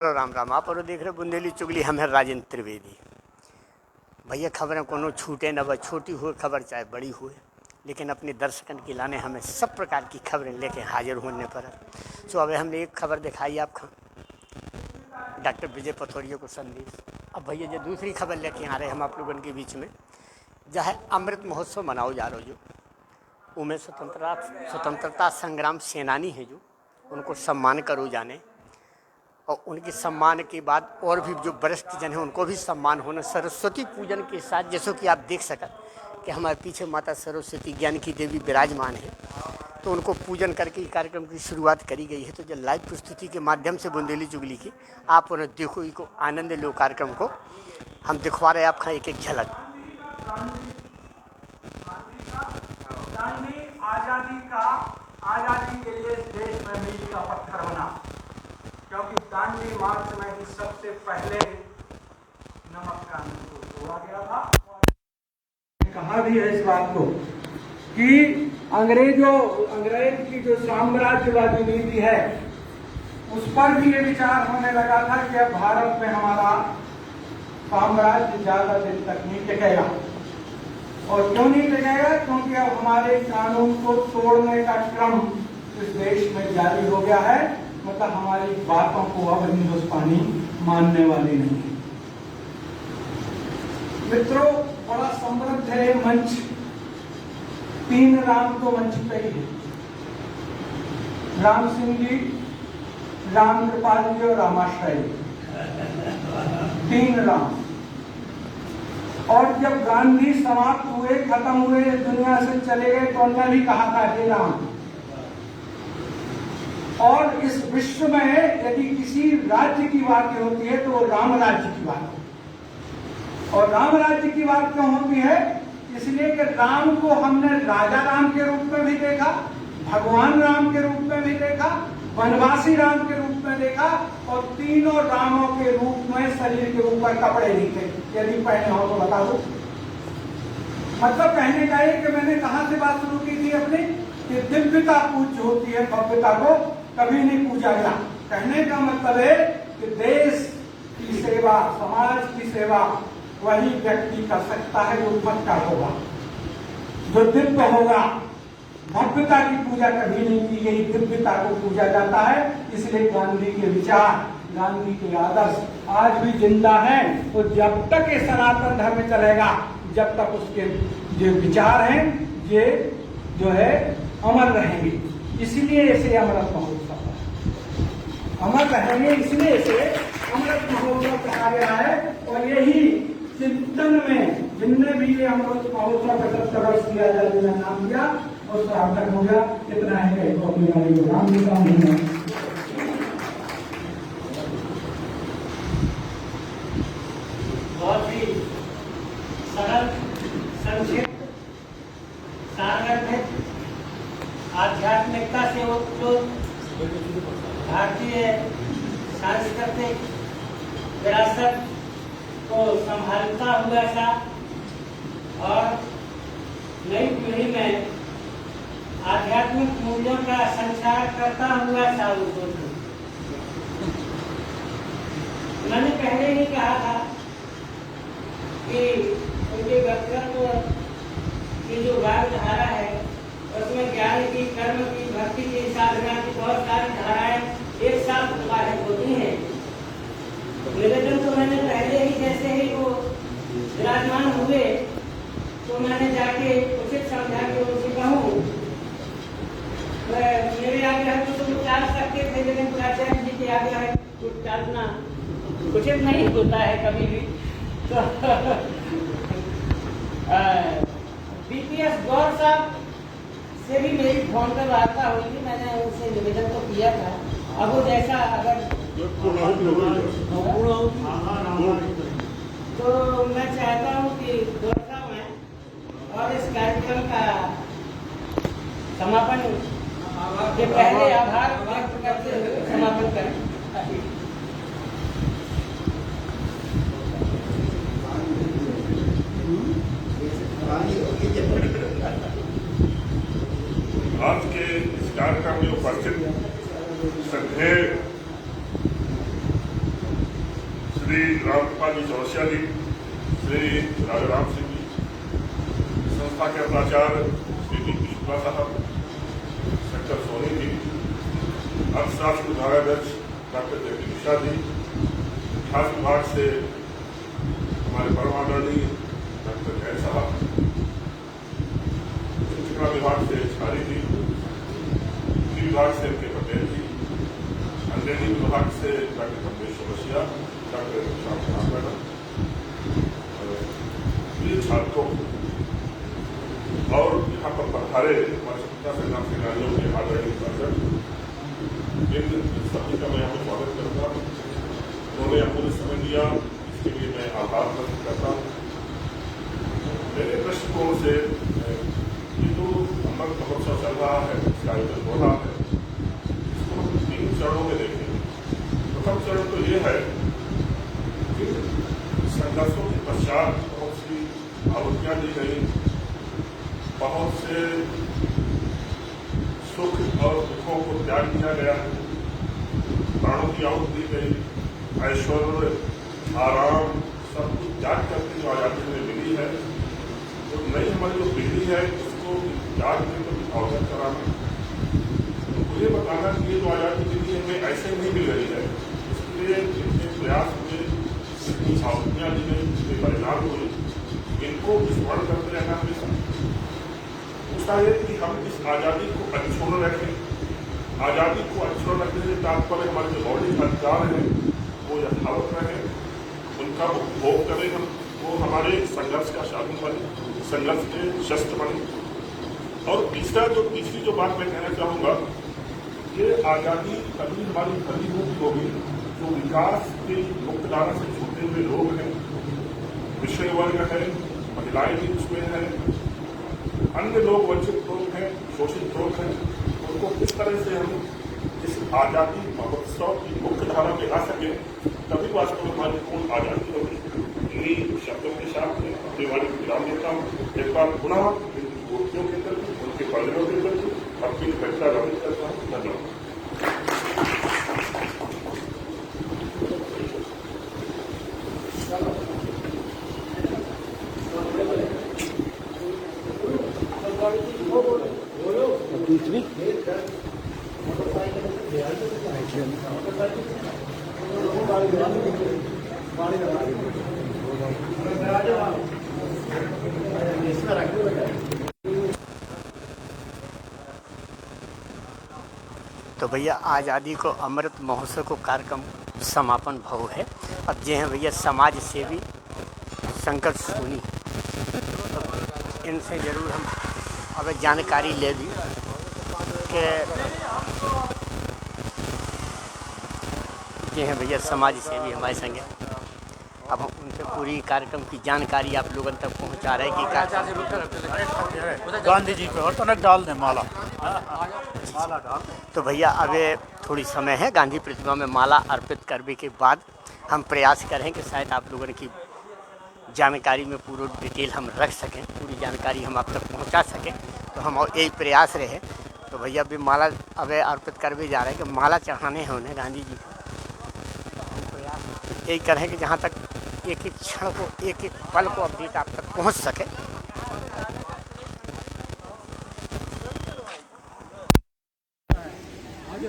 राम राम। आप और देख रहे बुंदेली चुगली। हम है राजेंद्र त्रिवेदी। भैया खबरें कोनो छूटे न, बस छोटी हुए खबर चाहे बड़ी हुए, लेकिन अपने दर्शकन के लाने हमें सब प्रकार की खबरें लेके हाजिर होने पर। सो अब हमने एक खबर दिखाई आपको, डॉक्टर विजय पथौरिया को संदेश। अब भैया जो दूसरी खबर लेके आ रहे हम आप लोगों के बीच में, जहाँ अमृत महोत्सव मनाओ जा रहा, जो उनमें स्वतंत्रता संग्राम सेनानी है, जो उनको सम्मान करो जाने, और उनके सम्मान के बाद और भी जो वरिष्ठ जन हैं उनको भी सम्मान होना सरस्वती पूजन के साथ। जैसे कि आप देख सकते कि हमारे पीछे माता सरस्वती ज्ञान की देवी विराजमान है, तो उनको पूजन करके कार्यक्रम की शुरुआत करी गई है। तो जो लाइव प्रस्तुति के माध्यम से बुंदेली चुगली की आप उन्हें देखो, इको आनंद लो। कार्यक्रम को हम दिखवा रहे हैं आपका एक एक झलक। आजादी के लिए देश में मील का पत्थर बना, क्योंकि दांडी मार्च में ही सबसे पहले नमक कानून को तोड़ा गया था। कहा भी है इस बात को कि अंग्रेज की जो साम्राज्यवादी नीति है, उस पर भी ये विचार होने लगा था कि अब भारत में हमारा साम्राज्य ज्यादा दिन तक नहीं टिकेगा। और क्यों नहीं टिकेगा? क्योंकि अब हमारे कानून को तोड़ने का क्रम इस देश में जारी हो गया है। मतलब हमारी बातों को अब हिंदुस्तानी मानने वाली नहीं है। मित्रों, बड़ा समृद्ध है मंच। 3 राम तो मंच पे ही है, राम सिंह जी, राम कृपाल जी और रामाश्रय। 3 राम। और जब गांधी समाप्त हुए, खत्म हुए, दुनिया से चले गए, तो उन्होंने भी कहा था हे राम। और इस विश्व में यदि किसी राज्य की बात होती है तो वो राम राज्य की बात है। और राम राज्य की बात क्यों होती है? इसलिए कि राम को हमने राजा राम के रूप में भी देखा, भगवान राम के रूप में भी देखा, वनवासी राम के रूप में देखा, और तीनों रामों के रूप में शरीर के ऊपर कपड़े नहीं थे। यदि पहने हो तो बता दो। मतलब कहने का है कि मैंने कहां से बात शुरू की थी अपनी, कि दिव्यता पूज्य होती है, भव्यता को कभी नहीं पूजा गया। कहने का मतलब है कि देश की सेवा, समाज की सेवा वही व्यक्ति कर सकता है जो पक्का होगा, जो दिव्य होगा। भव्यता की पूजा कभी नहीं की गई, दिव्यता को पूजा जाता है। इसलिए गांधी के विचार, गांधी के आदर्श आज भी जिंदा है। तो जब तक ये सनातन धर्म चलेगा, जब तक उसके जो विचार हैं ये जो है अमर रहेंगे। इसलिए इसे अमृत महोत्सव अमर रहेंगे, इसलिए इसे अमृत महोत्सव कहा गया है। और यही चिंतन में जिनने भी ये अमृत महोत्सव 75 वर्ष किया जाए, जिन्हें नाम दिया और सार्थक हो गया। इतना है कि अपनी वाली को नाम देता हूँ। बहुत ही सरल, संक्षिप्त, सारगर्भित, आध्यात्मिकता से उत्प्लुत, भारतीय सांस्कृतिक विरासत को संभालता हुआ सा और नई पीढ़ी में आध्यात्मिक मूल्यों का संचार करता हुआ सा उनको। मैंने पहले ही कहा था कि उनके व्यक्तित्व की जो धारा है, उसमें ज्ञान की, कर्म की, भक्ति की, साधना की बहुत सारी धाराएं एक साथ प्रकाशित होती हैं। निवेदन तो मैंने पहले ही, जैसे ही वो विराजमान हुए तो मैंने जाके उचित समझा के उनसे कहूँ, मेरे आग्रह को तो टाल सकते थे, लेकिन प्राचार्य जी के आग्रह को टालना उचित नहीं होता है कभी भी। तो बीपीएस गौर साहब से भी मेरी फोन पर वार्ता हुई थी। मैंने उनसे निवेदन तो किया था। अब वो जैसा अगर तो मैं चाहता हूँ कि गौर साहब में और इस कार्यक्रम का समापन के पहले आभार व्यक्त करते हुए समापन करें। आज के इस कार्यक्रम में उपस्थित सभी श्री रामकृपाल जी चौरसिया जी, श्री राजाराम सिंह जी, संस्था के प्राचार्य श्री डी.पी. शुक्ला साहब, सेक्टर सोनी जी, अर्थशास्त्र विभागाध्यक्ष डॉक्टर जगदीश मिश्रा जी, इतिहास विभाग से हमारे परम आदरणीय डॉक्टर जैन साहब, शिक्षा विभाग से छारी जी, कृषि विभाग से एम.के. पटेल जी, अंग्रेजी विभाग से doctor Kamlesh Chaurasia, doctor Shyam Kumar madam, प्रिय छात्रों और यहाँ पर पधारे हमारे स्वतंत्रता संग्राम सेनानियों के आदरणीय पार्षद, इन सभी का मैं यहाँ पर स्वागत करता हूँ। उन्होंने अमूल्य समय दिया, इसके लिए मैं आभार व्यक्त करता हूँ। मेरे दृष्टिकोण से ये जो अमृत महोत्सव चल रहा है, इसका आयोजन हो रहा है, इसको हम 3 चरणों में देखेंगे। प्रथम चरण तो ये है कि संघर्षों के पश्चात बहुत सी आहुतियाँ दी गई, बहुत से सुख और दुखों को त्याग किया गया है, प्राणों की आहुति दी गई, ऐश्वर्य आराम सब कुछ त्याग करके जो आज़ादी हमें मिली है, तो नई हमारी जो पीढ़ी है उसको त्याग के तो अवगत कराना, मुझे बताना कि ये जो आज़ादी मिली है हमें ऐसे नहीं मिल रही है, इसलिए इनके प्रयास में इतनी आहुतियाँ दी गई, इसके परिणाम हुए, इनको स्मरण करते रहना हमेशा। दूसरा ये कि हम इस आज़ादी को अक्षुण्ण रखें, आज़ादी को अक्षुण्ण रखने से तात्पर्य हमारे जो मौलिक अधिकार हैं वो यथावत रहें, उनका उपभोग करें, हम वो हमारे संघर्ष का साधन बने, संघर्ष के शस्त्र बने। और तीसरी जो बात मैं कहना चाहूँगा, ये आज़ादी कभी हमारी फलीभूत होगी जो विकास के मुख्यधारा से छूटे हुए लोग हैं, पिछड़े वर्ग है, महिलाएं भी उसमें हैं, अन्य लोग वंचित लोग हैं, शोषित लोग हैं, उनको किस तरह से हम इस आज़ादी महोत्सव की मुख्यधारा में ला सकें, तभी वास्तव में हमारी पूर्ण आज़ादी होगी। इन्हीं शब्दों के साथ में अपनी वाणी को विराम देता हूँ। एक बार पुनः गोपियों के प्रति, उनके परिजनों के प्रति अपनी कृतज्ञता व्यक्त करता हूँ। धन्यवाद। दूसरी तो भैया आज़ादी को अमृत महोत्सव को कार्यक्रम समापन भव है। अब जे हैं भैया समाज सेवी संकट सोनी, तो इनसे ज़रूर हम अब जानकारी ले ली कि ये हैं भैया समाज सेवी हमारे संगे। अब हम उनसे पूरी कार्यक्रम की जानकारी आप लोगों तक पहुंचा रहे हैं कि गांधी जी पे और तनक डाल दें माला डाल। तो भैया अब थोड़ी समय है, गांधी प्रतिमा में माला अर्पित करने के बाद हम प्रयास करें कि शायद आप लोगों की जानकारी में पूरी डिटेल हम रख सकें, पूरी जानकारी हम आप तक पहुंचा सकें, तो हम और यही प्रयास रहे। तो भैया अभी माला अब अर्पित कर भी जा रहे हैं कि माला चढ़ाने हैं उन्हें गांधी जी को। प्रयास यही करें कि जहाँ तक एक एक क्षण को, एक एक पल को अपडेट आप तक पहुँच सके।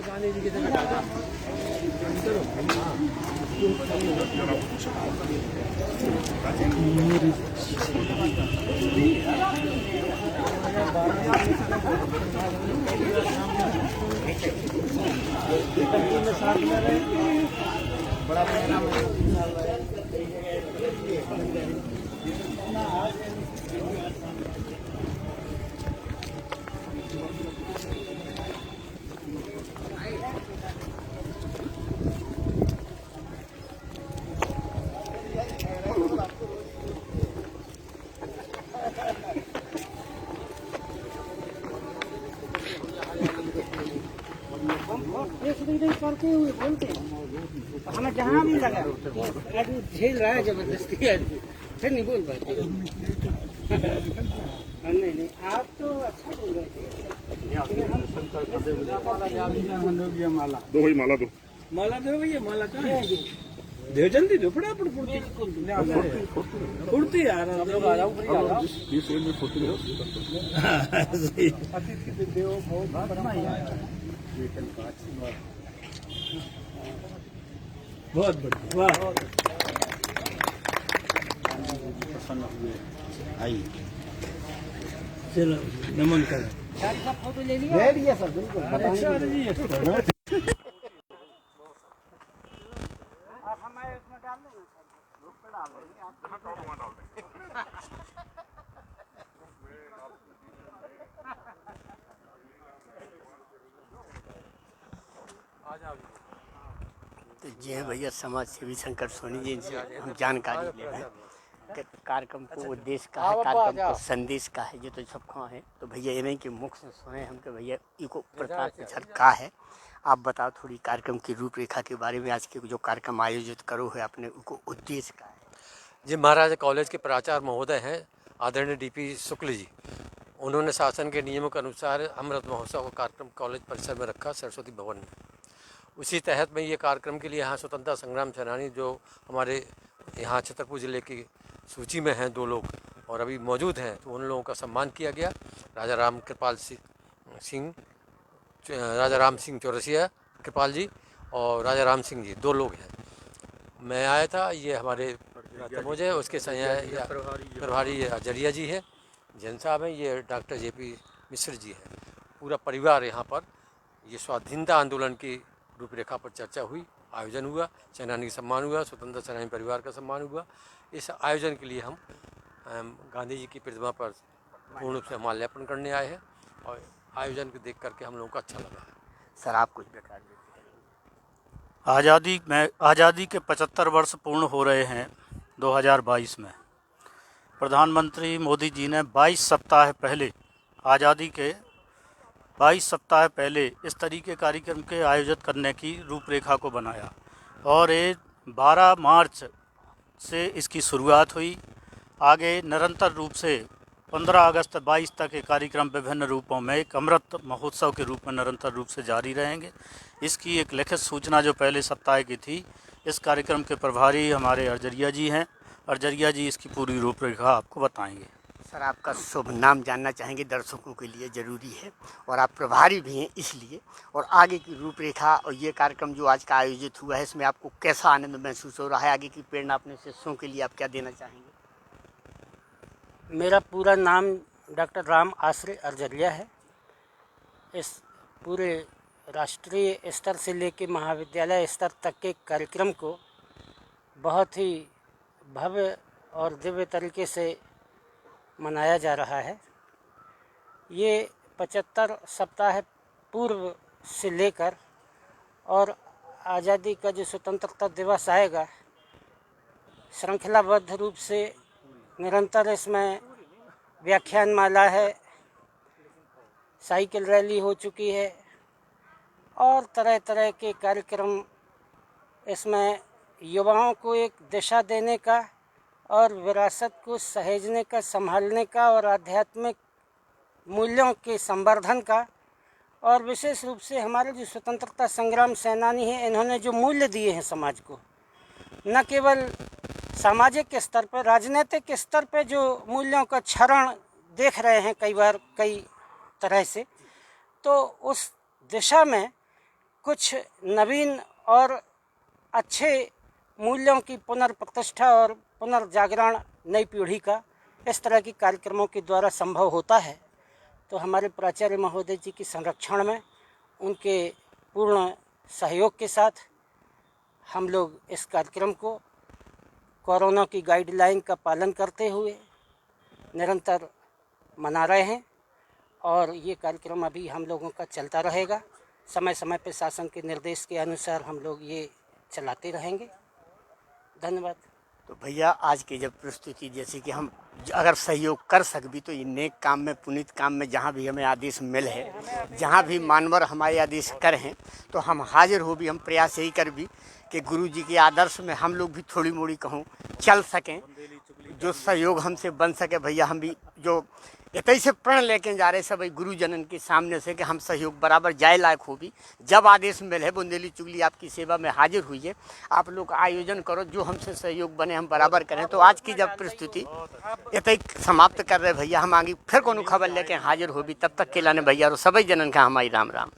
गांधी जी की बड़ा करते हुए बोलते हैं हमें जहाँ भी लगा झेल रहा है जबरदस्ती, फिर नहीं बोल पाते। नहीं आप तो अच्छा बोल रहे थे। दो भाई माला दो, माला दो भैया, माला कहाँ है? देवचंदी जो पड़ा पर फुर्ती फुर्ती यार लोग आ जाओ फ्री आ जाओ ये सेल में फुर्ती हो सही अतिथि देव बहुत बढ़िया है बहुत बढ़िया वाह प्रसन्न हुए आई चलो नमन करें फोटो ले लिया सर बिल्कुल अच्छा जी तो ये भैया समाज सेवी शंकर सोनी जी से हम जानकारी ले रहे हैं कि कार्यक्रम को उद्देश्य का है, कार्यक्रम को संदेश का है, ये तो सबका है। तो भैया ये नहीं कि मुख से सुने हम कि भैया इको प्रकार से का है। आप बताओ थोड़ी कार्यक्रम की रूपरेखा के बारे में, आज के जो कार्यक्रम आयोजित करो है अपने उनको उद्देश्य का है। जी, महाराजा कॉलेज के प्राचार्य महोदय हैं आदरणीय डीपी शुक्ल जी। उन्होंने शासन के नियमों के अनुसार अमृत महोत्सव का कार्यक्रम कॉलेज परिसर में रखा, सरस्वती भवन में। उसी तहत में ये कार्यक्रम के लिए यहाँ स्वतंत्रता संग्राम सेनानी जो हमारे यहाँ छतरपुर ज़िले की सूची में हैं 2 लोग और अभी मौजूद हैं, तो उन लोगों का सम्मान किया गया। राजा राम सिंह चौरसिया कृपाल जी और राजा राम सिंह जी 2 लोग हैं। मैं आया था, ये हमारे मुझे उसके प्रभारी अजरिया जी है, जैन साहब हैं, ये डॉक्टर JP मिश्र जी हैं। पूरा परिवार यहाँ पर ये स्वाधीनता आंदोलन की रूपरेखा पर चर्चा हुई, आयोजन हुआ, सेनानी का सम्मान हुआ, स्वतंत्रता सेनानी परिवार का सम्मान हुआ। इस आयोजन के लिए हम गांधी जी की प्रतिमा पर पूर्ण रूप से माल्यार्पण करने आए हैं और आयोजन को देख करके हम लोगों को अच्छा लगा है। सर आप कुछ बता दीजिए। आज़ादी के 75 वर्ष पूर्ण हो रहे हैं 2022 में। प्रधानमंत्री मोदी जी ने 22 सप्ताह पहले आज़ादी के 22 सप्ताह पहले इस तरीके कार्यक्रम के आयोजित करने की रूपरेखा को बनाया और ये 12 मार्च से इसकी शुरुआत हुई। आगे निरंतर रूप से 15 अगस्त 22 तक ये कार्यक्रम विभिन्न रूपों में एक अमृत महोत्सव के रूप में निरंतर रूप से जारी रहेंगे। इसकी एक लिखित सूचना जो पहले सप्ताह की थी, इस कार्यक्रम के प्रभारी हमारे अजरिया जी हैं। अजरिया जी इसकी पूरी रूपरेखा आपको बताएंगे। सर आपका शुभ नाम जानना चाहेंगे, दर्शकों के लिए ज़रूरी है, और आप प्रभारी भी हैं इसलिए, और आगे की रूपरेखा और ये कार्यक्रम जो आज का आयोजित हुआ है इसमें आपको कैसा आनंद महसूस हो रहा है, आगे की प्रेरणा अपने शिष्यों के लिए आप क्या देना चाहेंगे? मेरा पूरा नाम डॉक्टर राम आश्रय अजरिया है। इस पूरे राष्ट्रीय स्तर से लेकर महाविद्यालय स्तर तक के कार्यक्रम को बहुत ही भव्य और दिव्य तरीके से मनाया जा रहा है। ये 75 सप्ताह पूर्व से लेकर और आज़ादी का जो स्वतंत्रता दिवस आएगा, श्रृंखलाबद्ध रूप से निरंतर इसमें व्याख्यान माला है, साइकिल रैली हो चुकी है और तरह तरह के कार्यक्रम इसमें युवाओं को एक दिशा देने का और विरासत को सहेजने का, संभालने का और आध्यात्मिक मूल्यों के संवर्धन का, और विशेष रूप से हमारे जो स्वतंत्रता संग्राम सेनानी हैं, इन्होंने जो मूल्य दिए हैं समाज को, न केवल सामाजिक स्तर पर, राजनीतिक स्तर पर जो मूल्यों का क्षरण देख रहे हैं कई बार कई तरह से, तो उस दिशा में कुछ नवीन और अच्छे मूल्यों की पुनर्प्रतिष्ठा और पुनर्जागरण नई पीढ़ी का इस तरह के कार्यक्रमों के द्वारा संभव होता है। तो हमारे प्राचार्य महोदय जी के संरक्षण में, उनके पूर्ण सहयोग के साथ हम लोग इस कार्यक्रम को कोरोना की गाइडलाइन का पालन करते हुए निरंतर मना रहे हैं और ये कार्यक्रम अभी हम लोगों का चलता रहेगा। समय समय पर शासन के निर्देश के अनुसार हम लोग ये चलाते रहेंगे। धन्यवाद। तो भैया आज की जब प्रस्तुति, जैसे कि हम अगर सहयोग कर सक भी तो ये नेक काम में, पुनीत काम में जहाँ भी हमें आदेश मिल है, जहाँ भी मानवर हमारे आदेश कर हैं, तो हम हाजिर हो भी, हम प्रयास यही कर भी कि गुरु जी के आदर्श में हम लोग भी थोड़ी मोड़ी कहूँ चल सकें, जो सहयोग हमसे बन सके। भैया हम भी जो इतई से प्रण लेके जा रहे सब गुरुजनन के सामने से कि हम सहयोग बराबर जाए लायक हो भी। जब आदेश मिले बुंदेली चुगली आपकी सेवा में हाजिर हुई है, आप लोग आयोजन करो, जो हमसे सहयोग बने हम बराबर करें। तो आज की जब प्रस्तुति इतई समाप्त कर रहे भैया, हम आगे फिर कोनो खबर लेके हाजिर हो भी। तब तक के लाने भैया और सभी जनन का हमारी राम राम।